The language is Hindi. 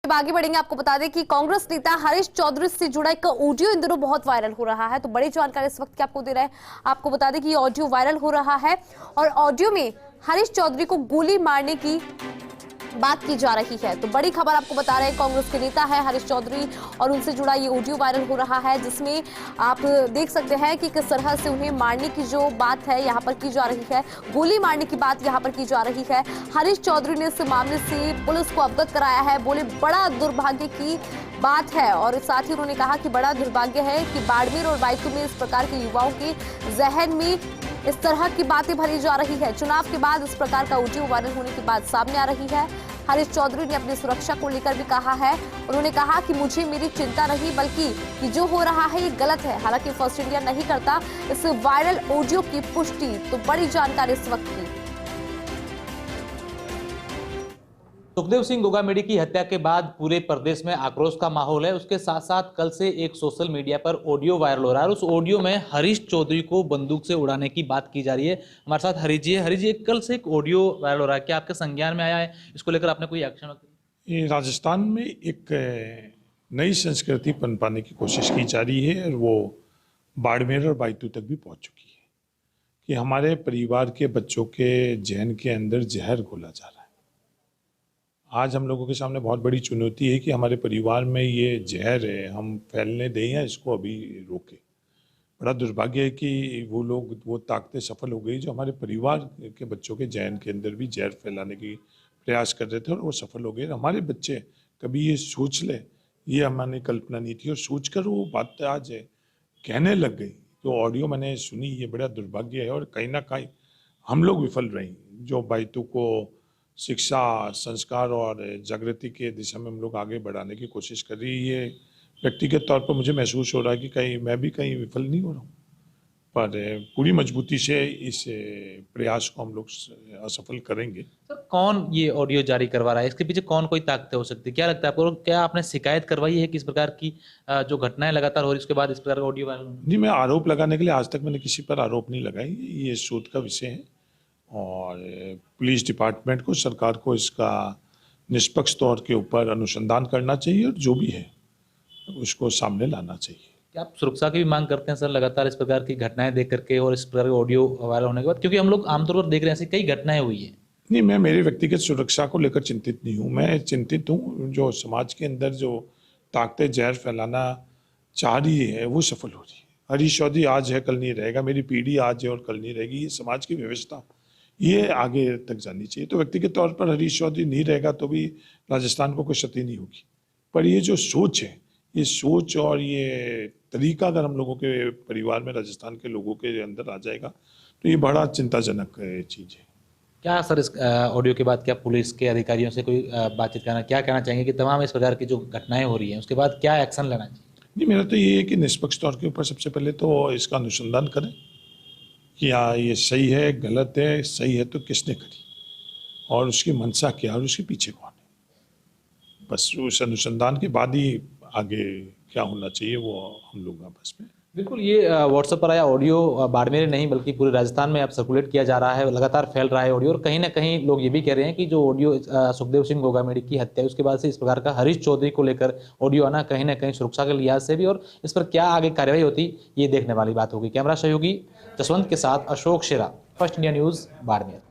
आगे बढ़ेंगे। आपको बता दें कि कांग्रेस नेता हरीश चौधरी से जुड़ा एक ऑडियो इन दिनों बहुत वायरल हो रहा है, तो बड़ी जानकारी इस वक्त की आपको दे रहे हैं। आपको बता दें कि ये ऑडियो वायरल हो रहा है और ऑडियो में हरीश चौधरी को गोली मारने की बात की जा रही है। तो बड़ी खबर आपको बता रहे हैं, कांग्रेस के नेता है हरीश चौधरी और उनसे जुड़ा ये ऑडियो वायरल हो रहा है, जिसमें आप देख सकते हैं कि किस तरह से उन्हें मारने की जो बात है यहाँ पर की जा रही है, गोली मारने की बात यहाँ पर की जा रही है। हरीश चौधरी ने इस मामले से पुलिस को अवगत कराया है। बोले बड़ा दुर्भाग्य की बात है और साथ ही उन्होंने कहा कि बड़ा दुर्भाग्य है कि बाड़मेर और बायतू में इस प्रकार के युवाओं के जहन में इस तरह की बातें भरी जा रही है। चुनाव के बाद इस प्रकार का ऑडियो वायरल होने की बात सामने आ रही है। हरीश चौधरी ने अपनी सुरक्षा को लेकर भी कहा है। उन्होंने कहा कि मुझे मेरी चिंता नहीं, बल्कि कि जो हो रहा है ये गलत है। हालांकि फर्स्ट इंडिया नहीं करता इस वायरल ऑडियो की पुष्टि। तो बड़ी जानकारी इस वक्त की। सुखदेव सिंह गोगामेडी की हत्या के बाद पूरे प्रदेश में आक्रोश का माहौल है। उसके साथ साथ कल से एक सोशल मीडिया पर ऑडियो वायरल हो रहा है और उस ऑडियो में हरीश चौधरी को बंदूक से उड़ाने की बात की जा रही है। हमारे साथ हरीश जी है। हरीश जी, कल से एक ऑडियो वायरल हो रहा है, क्या आपके संज्ञान में आया है? इसको लेकर आपने कोई एक्शन? ये राजस्थान में एक नई संस्कृति पनपाने की कोशिश की जा रही है और वो बाड़मेर और बायतू तक भी पहुंच चुकी है कि हमारे परिवार के बच्चों के जहन के अंदर जहर घोला जा रहा है। आज हम लोगों के सामने बहुत बड़ी चुनौती है कि हमारे परिवार में ये जहर है, हम फैलने दें या इसको अभी रोकें। बड़ा दुर्भाग्य है कि वो ताकतें सफल हो गई जो हमारे परिवार के बच्चों के जहन के अंदर भी जहर फैलाने की प्रयास कर रहे थे और वो सफल हो गए। हमारे बच्चे कभी ये सोच ले, ये हमारी कल्पना नहीं थी और सोच कर वो बात आज कहने लग गई। जो ऑडियो मैंने सुनी, ये बड़ा दुर्भाग्य है और कहीं ना कहीं हम लोग विफल रहे। जो बायतू को शिक्षा, संस्कार और जागृति के दिशा में हम लोग आगे बढ़ाने की कोशिश कर रही है। व्यक्तिगत तौर पर मुझे महसूस हो रहा है कि मैं भी कहीं विफल नहीं हो रहा हूँ, पर पूरी मजबूती से इस प्रयास को हम लोग असफल करेंगे। सर, कौन ये ऑडियो जारी करवा रहा है? इसके पीछे कौन कोई ताकतें हो सकती है? क्या लगता है आपको? क्या आपने शिकायत करवाई है कि इस प्रकार की जो घटनाएं लगातार हो रही है उसके बाद इस प्रकार का ऑडियो वायरल? जी, मैं आरोप लगाने के लिए आज तक मैंने किसी पर आरोप नहीं लगाई। ये शोध का विषय है और पुलिस डिपार्टमेंट को, सरकार को इसका निष्पक्ष तौर के ऊपर अनुसंधान करना चाहिए और जो भी है उसको सामने लाना चाहिए। क्या आप सुरक्षा की भी मांग करते हैं सर, लगातार इस प्रकार की घटनाएं देख करके और इस प्रकार के ऑडियो वायरल होने के बाद? क्योंकि हम लोग आमतौर पर देख रहे हैं ऐसी कई घटनाएं हुई है। नहीं, मैं मेरी व्यक्तिगत सुरक्षा को लेकर चिंतित नहीं हूँ। मैं चिंतित हूँ जो समाज के अंदर जो ताकतें जहर फैलाना चाह रही है वो सफल हो रही है। हरीश चौधरी आज है, कल नहीं रहेगा। मेरी पीढ़ी आज है और कल नहीं रहेगी। ये समाज की व्यवस्था ये आगे तक जानी चाहिए। तो व्यक्तिगत तौर पर हरीश चौधरी नहीं रहेगा तो भी राजस्थान को कोई क्षति नहीं होगी, पर ये जो सोच है, ये सोच और ये तरीका अगर हम लोगों के परिवार में, राजस्थान के लोगों के अंदर आ जाएगा तो ये बड़ा चिंताजनक चीज़ है। क्या सर इस ऑडियो के बाद क्या पुलिस के अधिकारियों से कोई बातचीत करना, क्या कहना चाहेंगे कि तमाम इस प्रकार की जो घटनाएं हो रही हैं उसके बाद क्या एक्शन लेना चाहिए? नहीं, मेरा तो ये है कि निष्पक्ष तौर के ऊपर सबसे पहले तो इसका अनुसंधान करें कि ये सही है, गलत है, सही है तो किसने करी और उसकी मंशा क्या और उसके पीछे कौन है। बस उस अनुसंधान के बाद ही आगे क्या होना चाहिए वो हम लोग आपस में। बिल्कुल, ये व्हाट्सएप पर आया ऑडियो बाड़मेर नहीं बल्कि पूरे राजस्थान में अब सर्कुलेट किया जा रहा है, लगातार फैल रहा है ऑडियो। और कहीं ना कहीं लोग ये भी कह रहे हैं कि जो ऑडियो सुखदेव सिंह गोगामेडी की हत्या उसके बाद से इस प्रकार का हरीश चौधरी को लेकर ऑडियो आना कहीं ना कहीं सुरक्षा के लिहाज से भी, और इस पर क्या आगे कार्रवाई होती ये देखने वाली बात होगी। कैमरा सहयोगी जसवंत के साथ अशोक शेरा, फर्स्ट इंडिया न्यूज़, बाड़मेर।